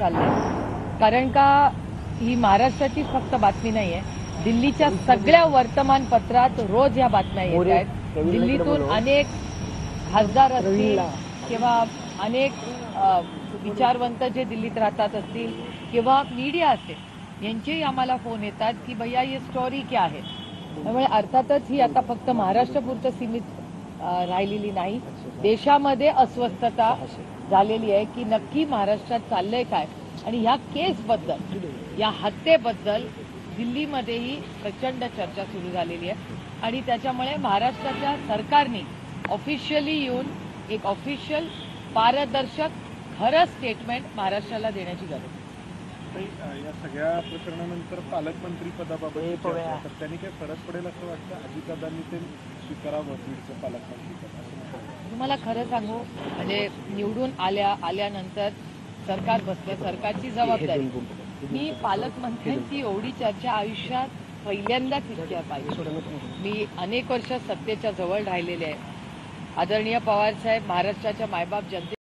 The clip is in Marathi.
चाललंय, कारण का ही महाराष्ट्राची फक्त बातमी नाहीये, दिल्लीच्या सगळ्या वर्तमानपत्रात रोज या बातम्या येत आहेत. दिल्लीतून अनेक खासदार असतील किंवा अनेक विचारवंत जे दिल्लीत राहतात असतील किंवा मीडिया असेल, यांचेही आम्हाला फोन येतात की भैया ये स्टोरी क्या है. त्यामुळे अर्थातच ही आता फक्त महाराष्ट्रापुरतं सीमित राहिलेली नाही, देशामध्ये अस्वस्थता झालेली आहे की नक्की महाराष्ट्रात चाललंय काय. आणि ह्या केसबद्दल, या हत्येबद्दल दिल्लीमध्येही प्रचंड चर्चा सुरू झालेली आहे आणि त्याच्यामुळे महाराष्ट्राच्या सरकारने ऑफिशियली येऊन एक ऑफिशियल पारदर्शक खरं स्टेटमेंट महाराष्ट्राला देण्याची गरज आहे. या सगळ्या प्रकरणानंतर पालकमंत्री पदाबाबत तर त्यांनी काही फरक पडेल असं वाटतं? अजितदादांनी ते स्वीकारावं बीडचं पालकमंत्री पद. तुम्हाला खरं सांगू, म्हणजे निवडून आल्यानंतर सरकार बसलं, सरकारची जबाबदारी. मी पालकमंत्र्यांची एवढी चर्चा आयुष्यात पहिल्यांदाच इतक्या पाहिजे. मी अनेक वर्ष सत्तेच्या जवळ राहिलेले आहे. आदरणीय पवार साहेब महाराष्ट्राच्या मायबाप जनते